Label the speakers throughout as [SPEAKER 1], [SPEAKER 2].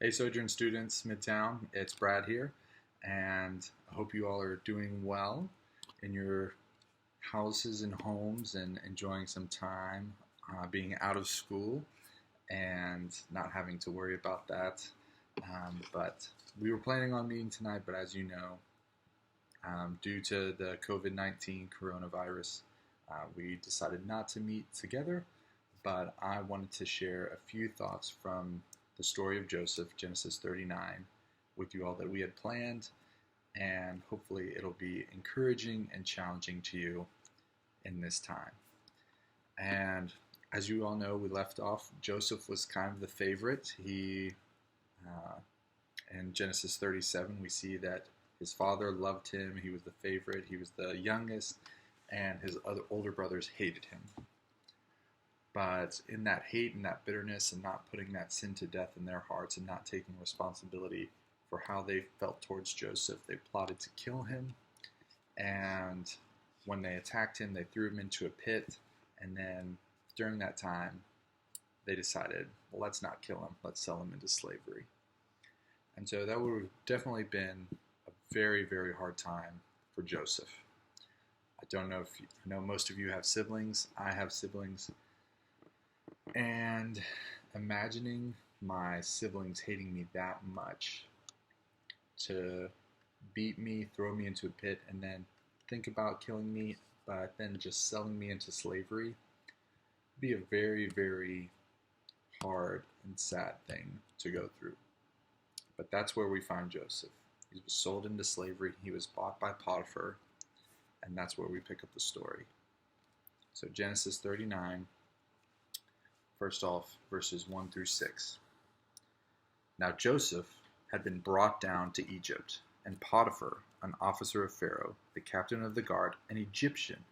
[SPEAKER 1] Hey, Sojourn Students, Midtown. It's Brad here, and I hope you all are doing well in your houses and homes and enjoying some time being out of school and not having to worry about that. But we were planning on meeting tonight, but as you know, due to the COVID-19 coronavirus, we decided not to meet together. But I wanted to share a few thoughts from the story of Joseph, Genesis 39, with you all that we had planned, and hopefully it'll be encouraging and challenging to you in this time. And as you all know, we left off, Joseph was kind of the favorite. Uh, in Genesis 37, we see that his father loved him, he was the favorite, he was the youngest, and his other older brothers hated him. But in that hate and that bitterness and not putting that sin to death in their hearts and not taking responsibility for how they felt towards Joseph, they plotted to kill him. And when they attacked him, they threw him into a pit. And then during that time, they decided, well, let's not kill him. Let's sell him into slavery. And so that would have definitely been a very, very hard time for Joseph. I don't know if I know most of you have siblings. I have siblings. And imagining my siblings hating me that much to beat me, throw me into a pit, and then think about killing me, but then just selling me into slavery would be a very, very hard and sad thing to go through. But that's where we find Joseph. He was sold into slavery, he was bought by Potiphar, and that's where we pick up the story. So Genesis 39. First off, verses 1 through 6. Now Joseph had been brought down to Egypt, and Potiphar, an officer of Pharaoh, the captain of the guard, an Egyptian,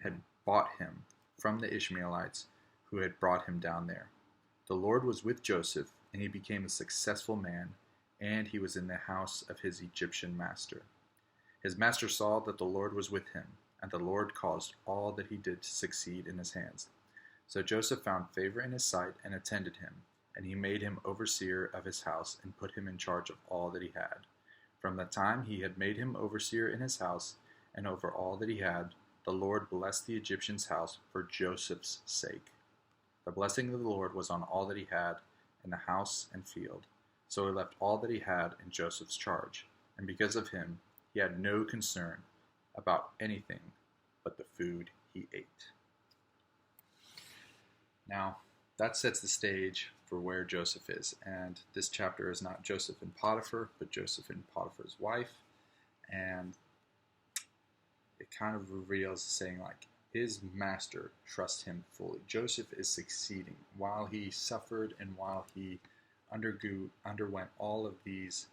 [SPEAKER 1] had bought him from the Ishmaelites who had brought him down there. The Lord was with Joseph, and he became a successful man, and he was in the house of his Egyptian master. His master saw that the Lord was with him, and the Lord caused all that he did to succeed in his hands. So Joseph found favor in his sight and attended him, and he made him overseer of his house and put him in charge of all that he had. From the time he had made him overseer in his house and over all that he had, the Lord blessed the Egyptian's house for Joseph's sake. The blessing of the Lord was on all that he had in the house and field. So he left all that he had in Joseph's charge, and because of him, he had no concern about anything but the food he ate. Now, that sets the stage for where Joseph is. And this chapter is not Joseph and Potiphar, but Joseph and Potiphar's wife. And it kind of reveals saying, like, his master trusts him fully. Joseph is succeeding while he suffered and while he underwent all of these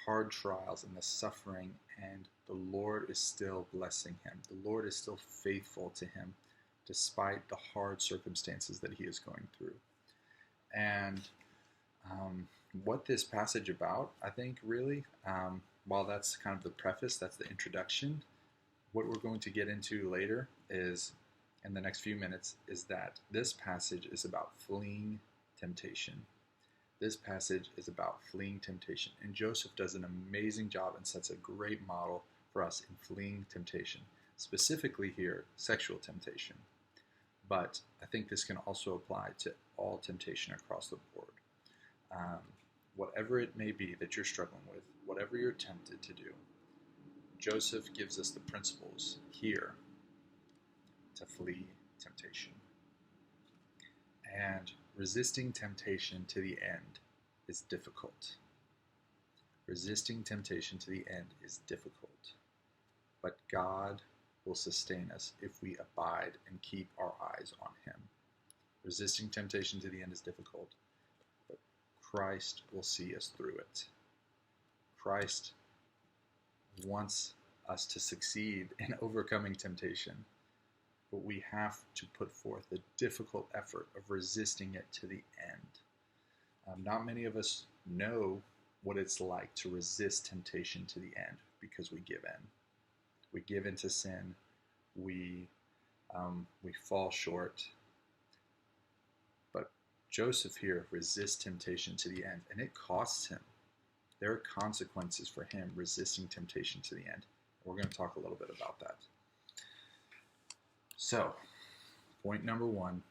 [SPEAKER 1] hard trials and the suffering, and the Lord is still blessing him. The Lord is still faithful to him, despite the hard circumstances that he is going through. And what this passage about, I think, really, while that's kind of the preface, that's the introduction, what we're going to get into later is, in the next few minutes, is that this passage is about fleeing temptation. This passage is about fleeing temptation. And Joseph does an amazing job and sets a great model for us in fleeing temptation. Specifically here, sexual temptation. But I think this can also apply to all temptation across the board. Whatever it may be that you're struggling with, whatever you're tempted to do, Joseph gives us the principles here to flee temptation. And resisting temptation to the end is difficult. Resisting temptation to the end is difficult. But God will sustain us if we abide and keep our eyes on him. Resisting temptation to the end is difficult, but Christ will see us through it. Christ wants us to succeed in overcoming temptation, but we have to put forth the difficult effort of resisting it to the end. Not many of us know what it's like to resist temptation to the end because we give in. We give into sin, we fall short, but Joseph here resists temptation to the end, and it costs him. There are consequences for him resisting temptation to the end. We're going to talk a little bit about that. So, point number 1,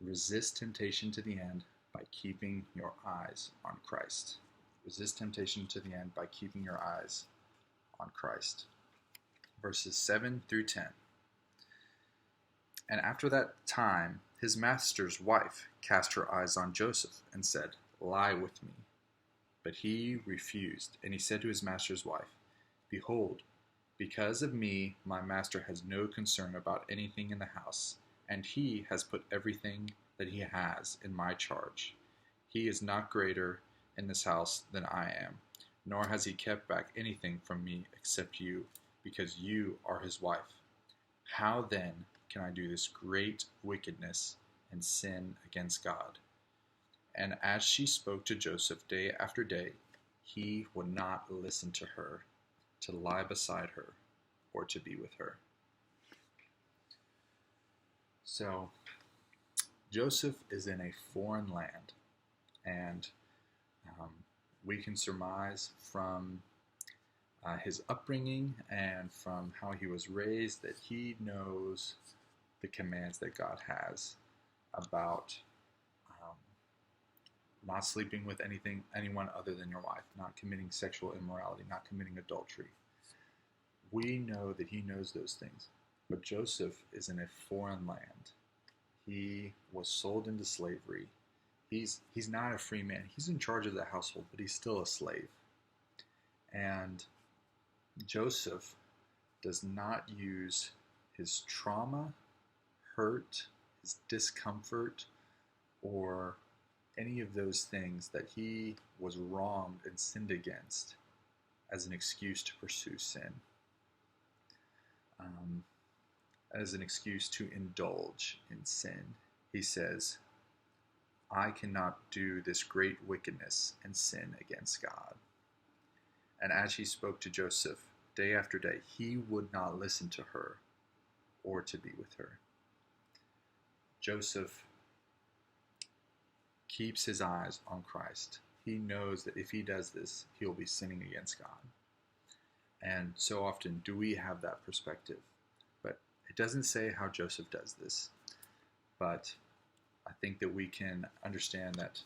[SPEAKER 1] resist temptation to the end by keeping your eyes on Christ. Resist temptation to the end by keeping your eyes on Christ. Verses 7 through 10. And after that time, his master's wife cast her eyes on Joseph and said, "Lie with me." But he refused, and he said to his master's wife, "Behold, because of me my master has no concern about anything in the house, and he has put everything that he has in my charge. He is not greater in this house than I am, nor has he kept back anything from me except you, because you are his wife. How then can I do this great wickedness and sin against God?" And as she spoke to Joseph day after day, he would not listen to her, to lie beside her, or to be with her. So, Joseph is in a foreign land, and we can surmise from his upbringing and from how he was raised that he knows the commands that God has about not sleeping with anyone other than your wife, not committing sexual immorality, not committing adultery. We know that he knows those things, but Joseph is in a foreign land. He was sold into slavery. He's not a free man. He's in charge of the household, but he's still a slave. And Joseph does not use his trauma, hurt, his discomfort, or any of those things that he was wronged and sinned against as an excuse to pursue sin, as an excuse to indulge in sin. He says, "I cannot do this great wickedness and sin against God." And as he spoke to Joseph day after day, he would not listen to her or to be with her. Joseph keeps his eyes on Christ. He knows that if he does this, he'll be sinning against God. And so often do we have that perspective. But it doesn't say how Joseph does this. But I think that we can understand that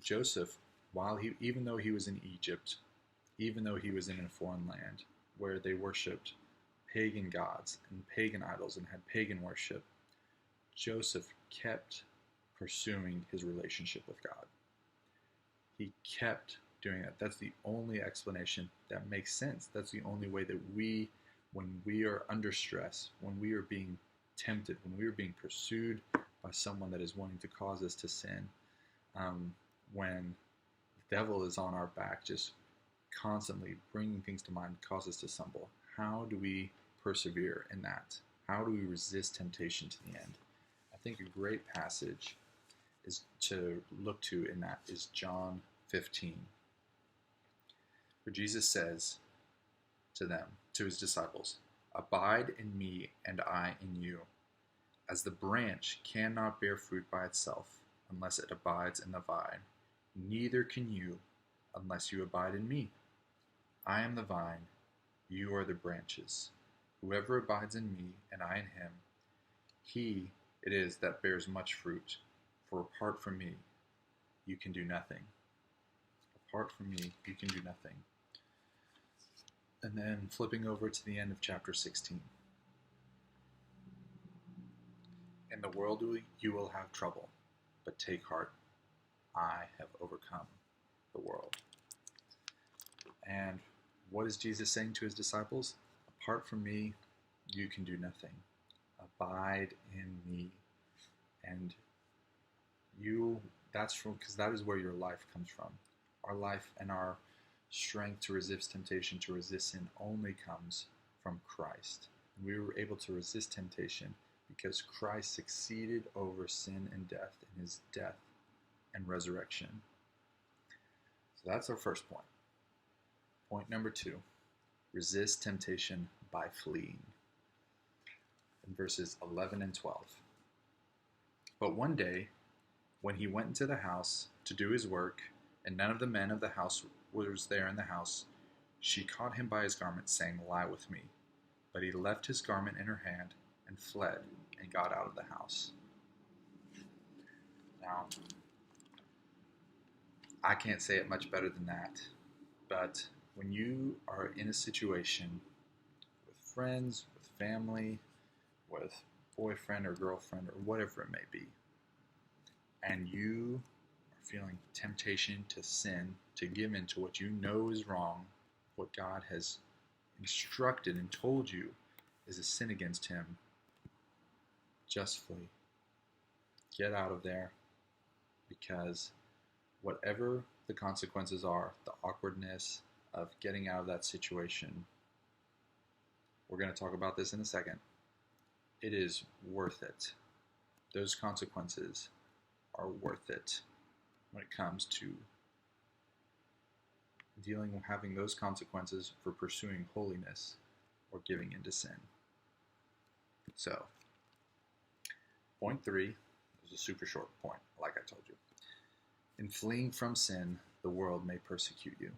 [SPEAKER 1] Joseph, even though he was in Egypt, even though he was in a foreign land where they worshipped pagan gods and pagan idols and had pagan worship, Joseph kept pursuing his relationship with God. He kept doing that. That's the only explanation that makes sense. That's the only way that when we are under stress, when we are being tempted, when we are being pursued by someone that is wanting to cause us to sin, when the devil is on our back, just constantly bringing things to mind, cause us to stumble. How do we persevere in that? How do we resist temptation to the end? I think a great passage is to look to in that is John 15, where Jesus says to his disciples, "Abide in me and I in you. As the branch cannot bear fruit by itself unless it abides in the vine, neither can you unless you abide in me. I am the vine, you are the branches. Whoever abides in me and I in him, he it is that bears much fruit. For apart from me, you can do nothing." Apart from me, you can do nothing. And then flipping over to the end of chapter 16. "In the world you will have trouble, but take heart. I have overcome the world." And what is Jesus saying to his disciples? Apart from me, you can do nothing. Abide in me. And because that is where your life comes from. Our life and our strength to resist temptation, to resist sin, only comes from Christ. And we were able to resist temptation because Christ succeeded over sin and death in his death and resurrection. So that's our first point. Point number 2, resist temptation by fleeing. In verses 11 and 12. "But one day When he went into the house to do his work, and none of the men of the house was there in the house, she caught him by his garment, saying, "Lie with me." But he left his garment in her hand and fled and got out of the house. Now, I can't say it much better than that, but when you are in a situation with friends, with family, with boyfriend or girlfriend or whatever it may be, and you are feeling temptation to sin, to give in to what you know is wrong, what God has instructed and told you is a sin against him, just flee. Get out of there, because whatever the consequences are, the awkwardness of getting out of that situation, we're going to talk about this in a second, it is worth it. Those consequences are worth it when it comes to having those consequences for pursuing holiness or giving into sin. So, point 3 is a super short point, like I told you. In fleeing from sin, the world may persecute you.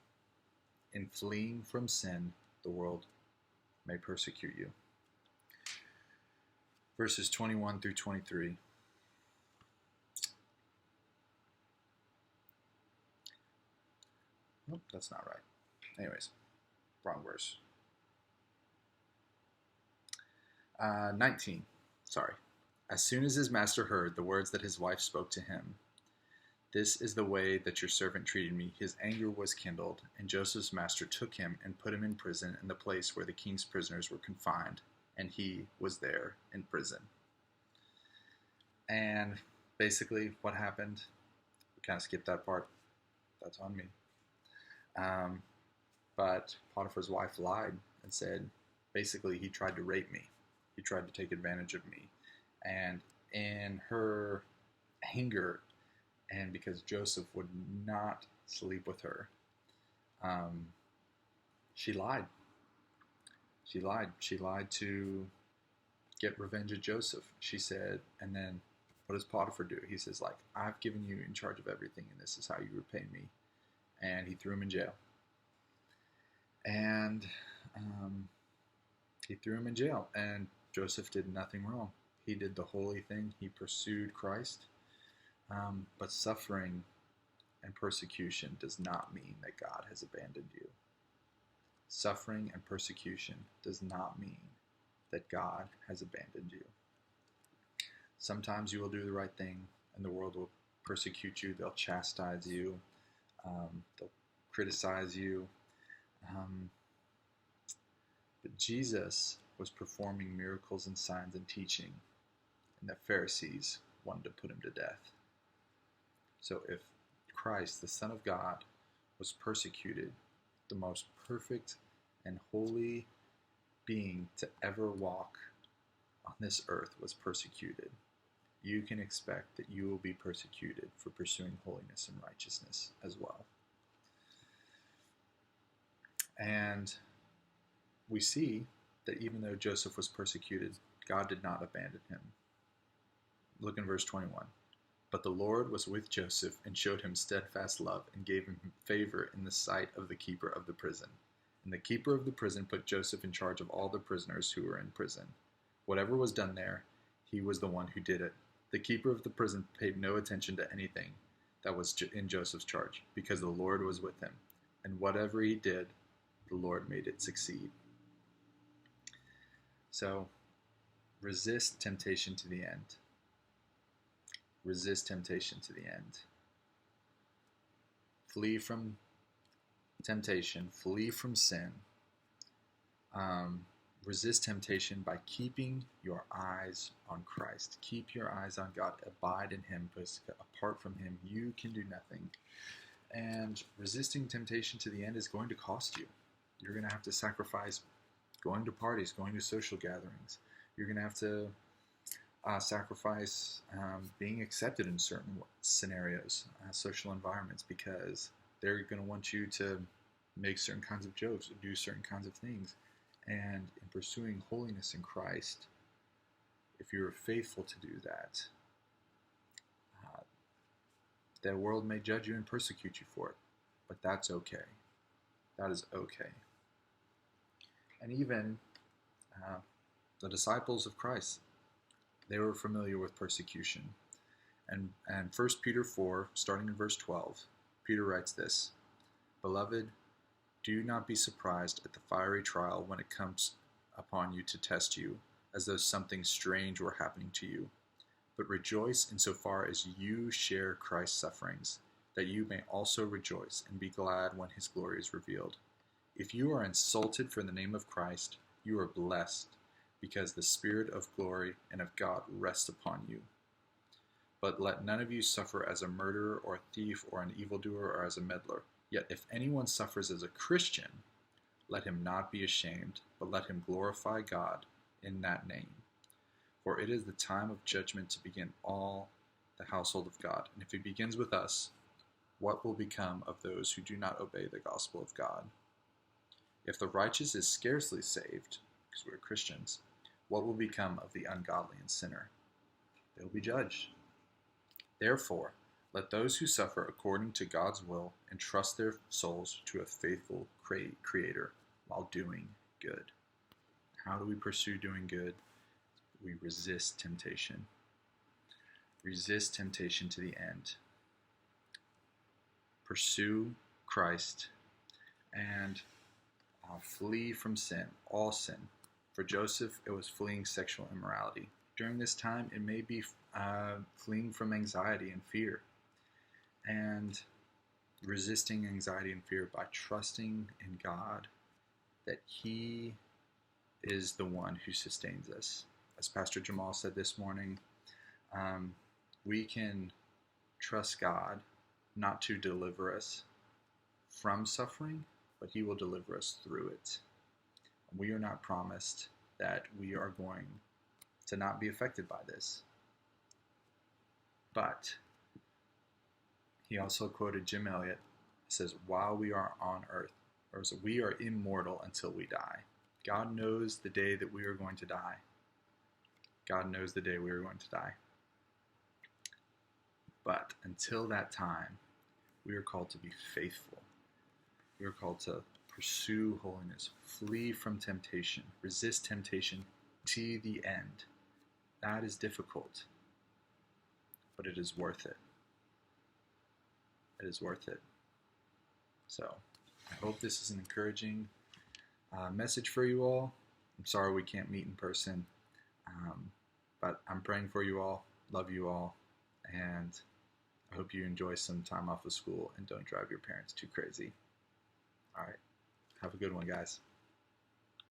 [SPEAKER 1] In fleeing from sin, the world may persecute you. Verses 21 through 23. Nope, that's not right. Anyways, wrong verse. 19. Sorry. As soon as his master heard the words that his wife spoke to him, "This is the way that your servant treated me," his anger was kindled, and Joseph's master took him and put him in prison in the place where the king's prisoners were confined, and he was there in prison. And basically what happened, we kind of skipped that part. That's on me. But Potiphar's wife lied and said, basically, he tried to rape me. He tried to take advantage of me. And in her anger, and because Joseph would not sleep with her, she lied. She lied to get revenge of Joseph. She said, and then what does Potiphar do? He says, like, "I've given you in charge of everything, and this is how you repay me." And he threw him in jail. And he threw him in jail. And Joseph did nothing wrong. He did the holy thing. He pursued Christ. But suffering and persecution does not mean that God has abandoned you. Suffering and persecution does not mean that God has abandoned you. Sometimes you will do the right thing, and the world will persecute you. They'll chastise you. They'll criticize you. But Jesus was performing miracles and signs and teaching, and the Pharisees wanted to put him to death. So if Christ, the Son of God, was persecuted, the most perfect and holy being to ever walk on this earth was persecuted, you can expect that you will be persecuted for pursuing holiness and righteousness as well. And we see that even though Joseph was persecuted, God did not abandon him. Look in verse 21. "But the Lord was with Joseph and showed him steadfast love and gave him favor in the sight of the keeper of the prison. And the keeper of the prison put Joseph in charge of all the prisoners who were in prison. Whatever was done there, he was the one who did it. The keeper of the prison paid no attention to anything that was in Joseph's charge, because the Lord was with him. And whatever he did, the Lord made it succeed." So, resist temptation to the end. Resist temptation to the end. Flee from temptation. Flee from sin. Resist temptation by keeping your eyes on Christ. Keep your eyes on God. Abide in him, because apart from him, you can do nothing. And resisting temptation to the end is going to cost you. You're going to have to sacrifice going to parties, going to social gatherings. You're going to have to sacrifice being accepted in certain scenarios, social environments, because they're going to want you to make certain kinds of jokes or do certain kinds of things. And in pursuing holiness in Christ, if you're faithful to do that, The world may judge you and persecute you for it, but that's okay. That is okay. And even the disciples of Christ, they were familiar with persecution. And 1 Peter 4, starting in verse 12, Peter writes this: "Beloved, do not be surprised at the fiery trial when it comes upon you to test you, as though something strange were happening to you. But rejoice insofar as you share Christ's sufferings, that you may also rejoice and be glad when his glory is revealed. If you are insulted for the name of Christ, you are blessed, because the Spirit of glory and of God rests upon you. But let none of you suffer as a murderer or a thief or an evildoer or as a meddler. Yet if anyone suffers as a Christian, let him not be ashamed, but let him glorify God in that name. For it is the time of judgment to begin all the household of God. And if he begins with us, what will become of those who do not obey the gospel of God? If the righteous is scarcely saved, because we're Christians, what will become of the ungodly and sinner? They will be judged. Therefore, let those who suffer according to God's will entrust their souls to a faithful Creator while doing good." How do we pursue doing good? We resist temptation. Resist temptation to the end. Pursue Christ and flee from sin, all sin. For Joseph, it was fleeing sexual immorality. During this time, it may be fleeing from anxiety and fear, and resisting anxiety and fear by trusting in God that he is the one who sustains us. As Pastor Jamal said this morning, we can trust God not to deliver us from suffering, but he will deliver us through it. We are not promised that we are going to not be affected by this. But he also quoted Jim Elliot. He says, "While we are on earth," or so we are immortal until we die. God knows the day that we are going to die. God knows the day we are going to die. But until that time, we are called to be faithful. We are called to pursue holiness, flee from temptation, resist temptation to the end. That is difficult, but it is worth it. It is worth it. So, I hope this is an encouraging message for you all. I'm sorry we can't meet in person, but I'm praying for you all, love you all, and I hope you enjoy some time off of school and don't drive your parents too crazy. All right. Have a good one, guys.